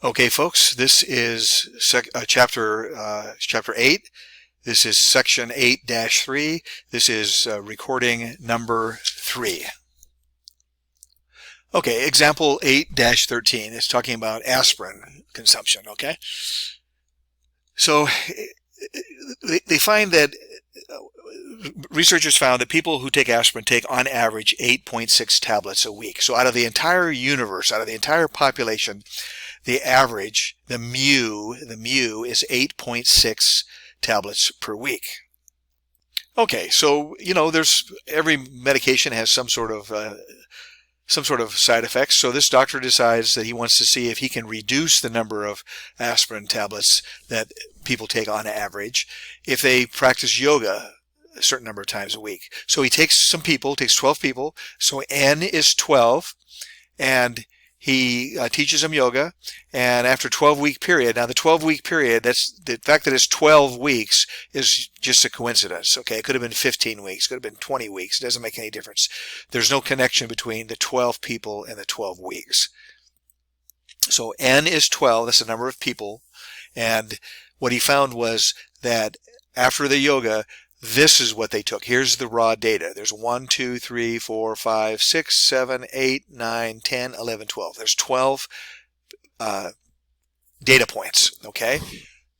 Okay, folks, this is chapter 8. This is section 8-3. This is recording number 3. Okay, example 8-13 is talking about aspirin consumption, okay? So they find that researchers found that people who take aspirin take on average 8.6 tablets a week. So out of the entire universe, out of the entire population, the average, the mu is 8.6 tablets per week. Okay, so there's every medication has some sort of side effects. So this doctor decides that he wants to see if he can reduce the number of aspirin tablets that people take on average if they practice yoga a certain number of times a week. So he takes 12 people. So N is 12, and he teaches them yoga, and after a 12-week period, now the 12-week period, that's the fact that it's 12 weeks is just a coincidence, okay? It could have been 15 weeks, could have been 20 weeks, it doesn't make any difference. There's no connection between the 12 people and the 12 weeks. So N is 12, that's the number of people, and what he found was that after the yoga, this is what they took. Here's the raw data. There's 1, 2, 3, 4, 5, 6, 7, 8, 9, 10, 11, 12. There's 12 data points, okay?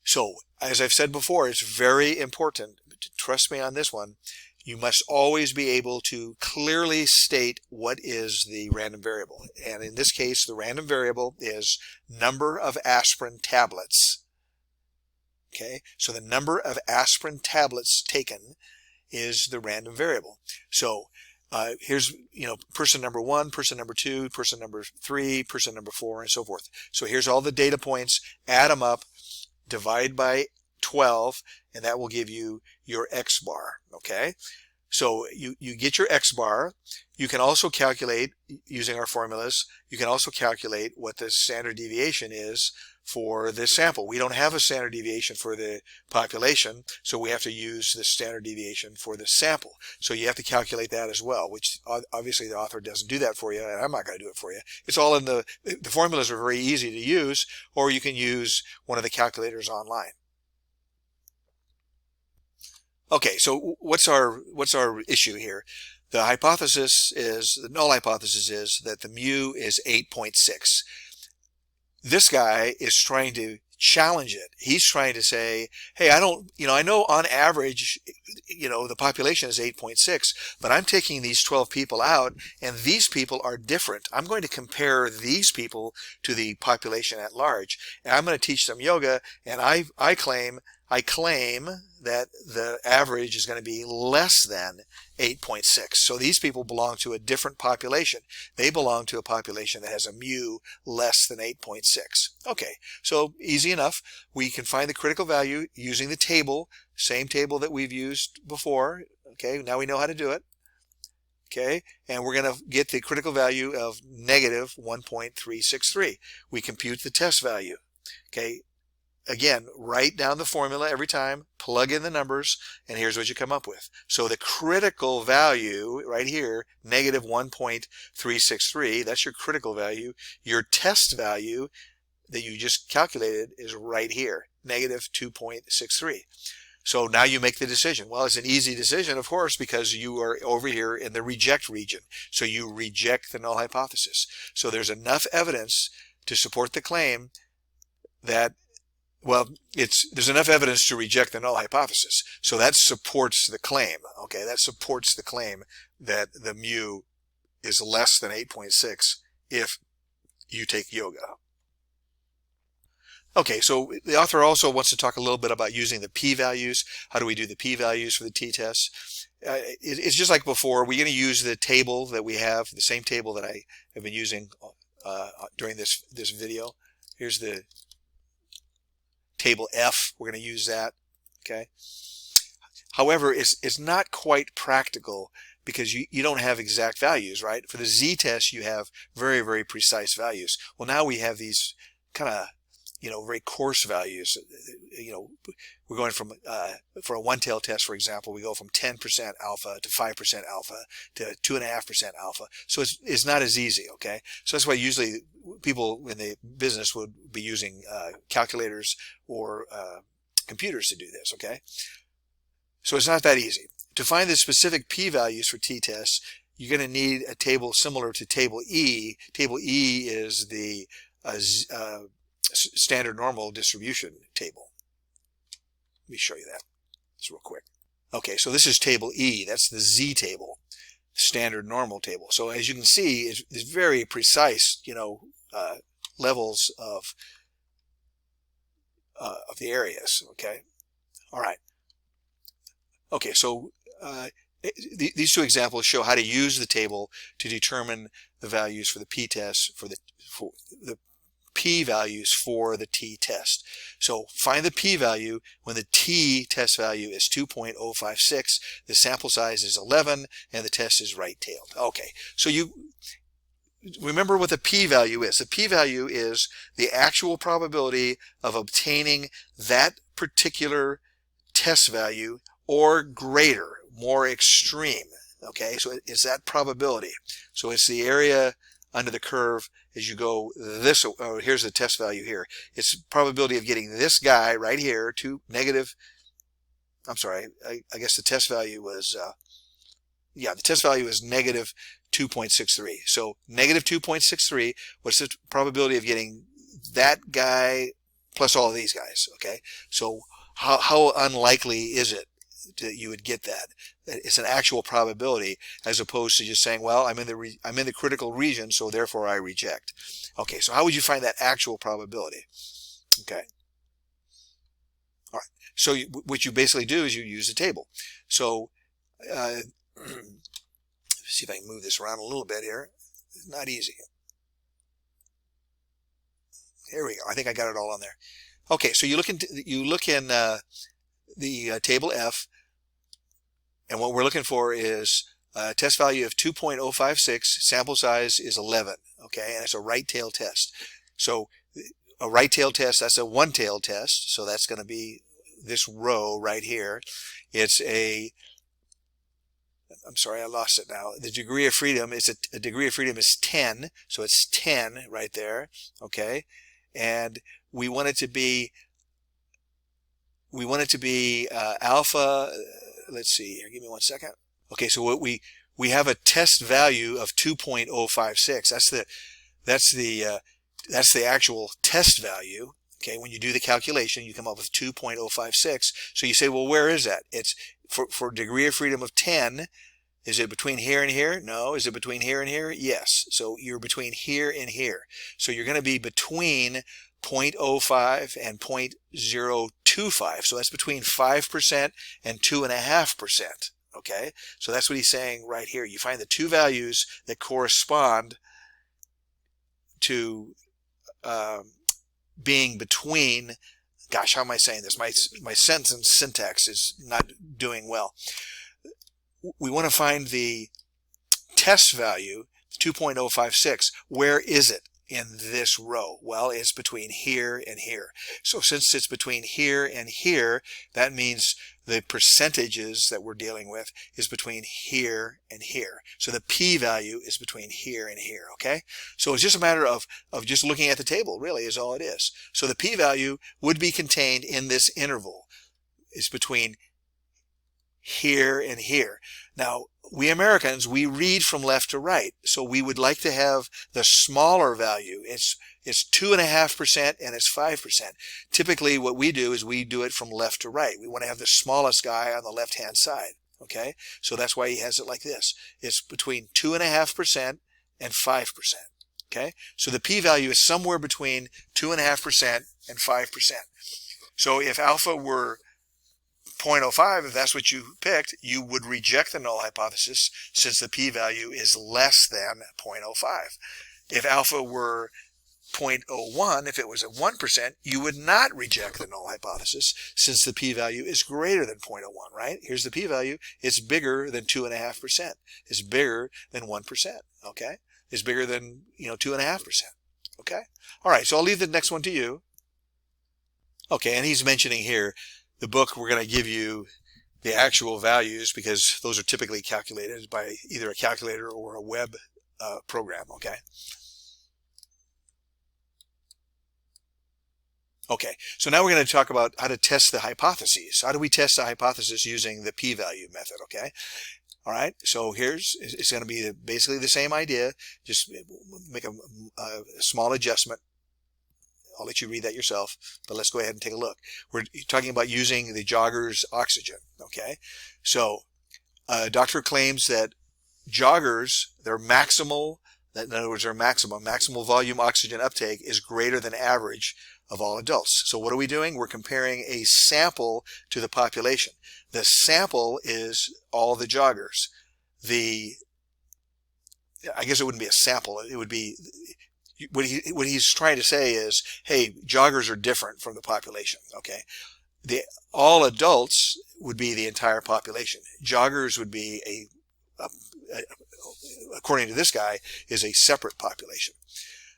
So, as I've said before, it's very important, trust me on this one, you must always be able to clearly state what is the random variable. And in this case, the random variable is number of aspirin tablets. Okay, so the number of aspirin tablets taken is the random variable. So here's, person number 1, person number 2, person number 3, person number 4, and so forth. So here's all the data points, add them up, divide by 12, and that will give you your X bar, okay? So you get your X bar. You can also calculate, using our formulas, you can also calculate what the standard deviation is for the sample. We don't have a standard deviation for the population, so we have to use the standard deviation for the sample. So you have to calculate that as well, which obviously the author doesn't do that for you, and I'm not going to do it for you. It's all in the formulas are very easy to use, or you can use one of the calculators online. Okay, so what's our issue here? The null hypothesis is that the mu is 8.6. This guy is trying to challenge it. He's trying to say, hey, I know on average, the population is 8.6, but I'm taking these 12 people out, and these people are different. I'm going to compare these people to the population at large, and I'm going to teach them yoga, and I claim that the average is going to be less than 8.6. So these people belong to a different population. They belong to a population that has a mu less than 8.6. Okay, so easy enough. We can find the critical value using the table, same table that we've used before. Okay, now we know how to do it. Okay, and we're going to get the critical value of negative 1.363. We compute the test value. Okay. Again, write down the formula every time, plug in the numbers, and here's what you come up with. So the critical value right here, negative 1.363, that's your critical value. Your test value that you just calculated is right here, negative 2.63. So now you make the decision. Well, it's an easy decision, of course, because you are over here in the reject region. So you reject the null hypothesis. So there's enough evidence to support the claim that there's enough evidence to reject the null hypothesis. So that supports the claim, okay? That supports the claim that the mu is less than 8.6 if you take yoga. Okay, so the author also wants to talk a little bit about using the p-values. How do we do the p-values for the t-tests? It's just like before. We're going to use the table that we have, the same table that I have been using during this video. Here's the table F, we're going to use that, okay? However, it's not quite practical because you don't have exact values, right? For the z-test, you have very, very precise values. Well, now we have these kind of, very coarse values. We're going from, for a one-tailed test, for example, we go from 10% alpha to 5% alpha to 2.5% alpha. So it's not as easy, okay? So that's why usually people in the business would be using calculators or computers to do this, okay? So it's not that easy. To find the specific p-values for t-tests, you're going to need a table similar to table E. Table E is the standard normal distribution table. Let me show you that. It's real quick. Okay, so this is table E. That's the Z table, standard normal table. So as you can see, it's very precise, levels of the areas. Okay. All right. Okay, so these two examples show how to use the table to determine the values for the p-test for the p-values for the t-test. So find the p-value when the t-test value is 2.056, the sample size is 11, and the test is right-tailed. Okay, so you remember what the p-value is. The p-value is the actual probability of obtaining that particular test value or greater, more extreme. Okay, so it's that probability. So it's the area under the curve as you go this, here's the test value here. It's probability of getting this guy right here to negative, I'm sorry, I guess the test value was, the test value is negative 2.63. So negative 2.63, what's the probability of getting that guy plus all of these guys, okay? So how unlikely is it that you would get that? It's an actual probability as opposed to just saying, well, I'm in the critical region, so therefore I reject. Okay, so how would you find that actual probability? Okay. All right. So what you basically do is you use a table. So see if I can move this around a little bit here. It's not easy. Here we go. I think I got it all on there. Okay, so you look in the table F, and what we're looking for is a test value of 2.056, sample size is 11, okay, and it's a right-tailed test. So a right-tailed test, that's a one-tailed test, so that's going to be this row right here. It's I'm sorry, I lost it now. The degree of freedom is a degree of freedom is 10, so it's 10 right there, okay, and we want it to be alpha. Let's see here. Give me 1 second. Okay, so what we have a test value of 2.056. That's the actual test value. Okay, when you do the calculation, you come up with 2.056. So you say, well, where is that? It's for degree of freedom of 10. Is it between here and here? No. Is it between here and here? Yes. So you're between here and here. So you're going to be between 0.05 and 0.025. So that's between 5% and 2.5%. Okay. So that's what he's saying right here. You find the two values that correspond to being between, gosh, how am I saying this? My sentence syntax is not doing well. We want to find the test value, 2.056. Where is it in this row? Well, it's between here and here. So since it's between here and here, that means the percentages that we're dealing with is between here and here. So the p-value is between here and here, okay? So it's just a matter of just looking at the table, really, is all it is. So the p-value would be contained in this interval. It's between here and here. Now, we Americans, we read from left to right, so we would like to have the smaller value. It's 2.5% and it's 5%. Typically, what we do is we do it from left to right. We want to have the smallest guy on the left-hand side. Okay, so that's why he has it like this. It's between 2.5% and 5%. Okay, so the p-value is somewhere between 2.5% and 5%. So if alpha were 0.05, if that's what you picked, you would reject the null hypothesis since the p-value is less than 0.05. If alpha were 0.01, if it was at 1%, you would not reject the null hypothesis since the p-value is greater than 0.01, right? Here's the p-value. It's bigger than 2.5%. It's bigger than 1%, okay? It's bigger than, 2.5%, okay? All right, so I'll leave the next one to you. Okay, and he's mentioning here the book, we're going to give you the actual values because those are typically calculated by either a calculator or a web program. Okay. Okay, so now we're going to talk about how to test the hypotheses. How do we test the hypothesis using the p-value method? Okay. All right, so it's going to be basically the same idea, just make a small adjustment. I'll let you read that yourself, but let's go ahead and take a look. We're talking about using the jogger's oxygen, okay? So, doctor claims that joggers, their maximal, in other words, their maximal volume oxygen uptake is greater than average of all adults. So what are we doing? We're comparing a sample to the population. The sample is all the joggers. I guess it wouldn't be a sample. It would be, what he's trying to say is, hey, joggers are different from the population, okay? All adults would be the entire population. Joggers would be according to this guy, is a separate population.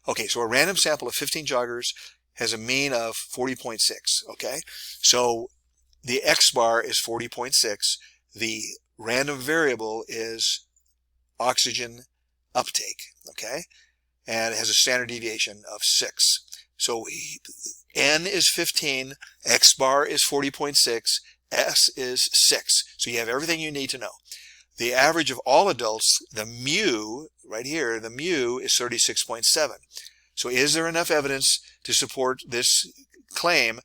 Okay, so a random sample of 15 joggers has a mean of 40.6, okay? So the X bar is 40.6. The random variable is oxygen uptake, okay? And it has a standard deviation of 6. So N is 15, X bar is 40.6, S is 6. So you have everything you need to know. The average of all adults, the mu, right here, the mu is 36.7. So is there enough evidence to support this claim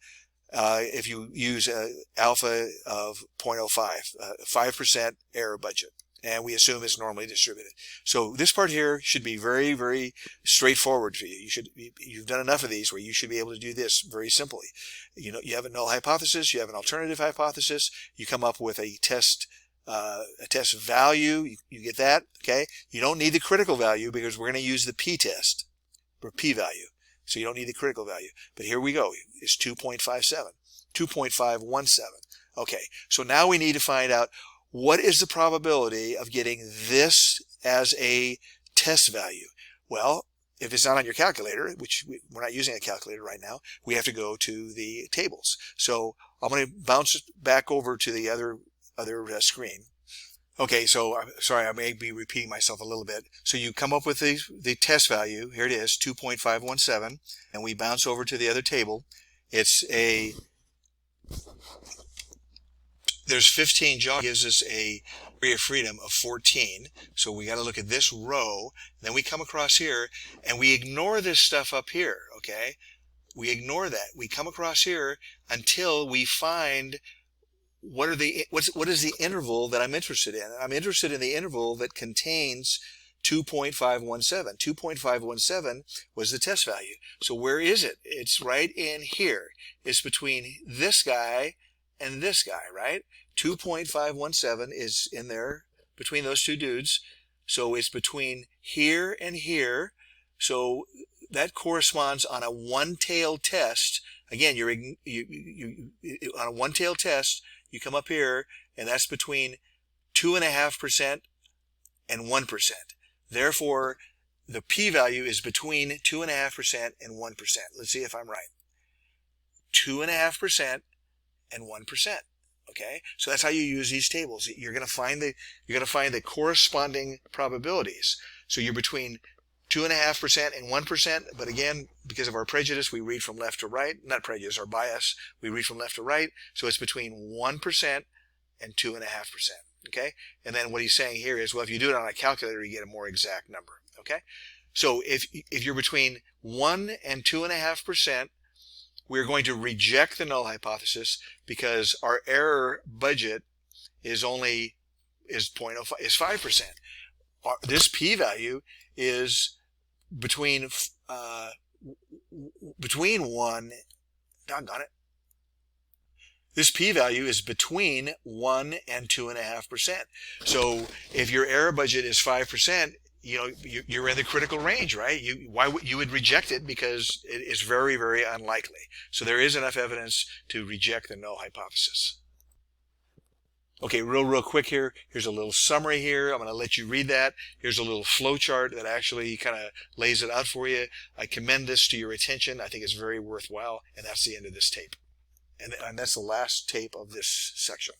if you use alpha of 0.05, 5% error budget? And we assume it's normally distributed. So this part here should be very, very straightforward for you. You've done enough of these where you should be able to do this very simply. You know, you have a null hypothesis, you have an alternative hypothesis, you come up with a test value, you get that, okay? You don't need the critical value because we're going to use the p-test, or p-value. So you don't need the critical value. But here we go. It's 2.57, 2.517. Okay, so now we need to find out what is the probability of getting this as a test value. Well, if it's not on your calculator, which we're not using a calculator right now, we have to go to the tables. So I'm going to bounce back over to the other screen. Okay, so I'm sorry, I may be repeating myself a little bit. So you come up with the test value. Here it is, 2.517, and we bounce over to the other table. There's 15 joggers, gives us a degree of freedom of 14. So we got to look at this row. Then we come across here, and we ignore this stuff up here. Okay, we ignore that. We come across here until we find what is the interval that I'm interested in? I'm interested in the interval that contains 2.517. 2.517 was the test value. So where is it? It's right in here. It's between this guy and this guy, right? 2.517 is in there between those two dudes. So it's between here and here. So that corresponds on a one-tailed test. Again, on a one-tailed test, you come up here, and that's between 2.5% and 1%. Therefore, the p-value is between 2.5% and 1%. Let's see if I'm right. 2.5% and 1%. Okay, so that's how you use these tables. You're going to find the corresponding probabilities. So you're between 2.5% and 1%, but again, because of our prejudice, we read from left to right. Not prejudice, our bias. We read from left to right. So it's between 1% and 2.5%. Okay, and then what he's saying here is, well, if you do it on a calculator, you get a more exact number. Okay, so if you're between 1 and 2.5%, we're going to reject the null hypothesis because our error budget is 5%. This p-value is between 1, doggone it. This p-value is between 1 and 2.5%. So if your error budget is 5%, you're in the critical range, right? You would reject it because it is very, very unlikely. So there is enough evidence to reject the null hypothesis. Okay, real quick here. Here's a little summary here. I'm going to let you read that. Here's a little flow chart that actually kind of lays it out for you. I commend this to your attention. I think it's very worthwhile, and that's the end of this tape. And that's the last tape of this section.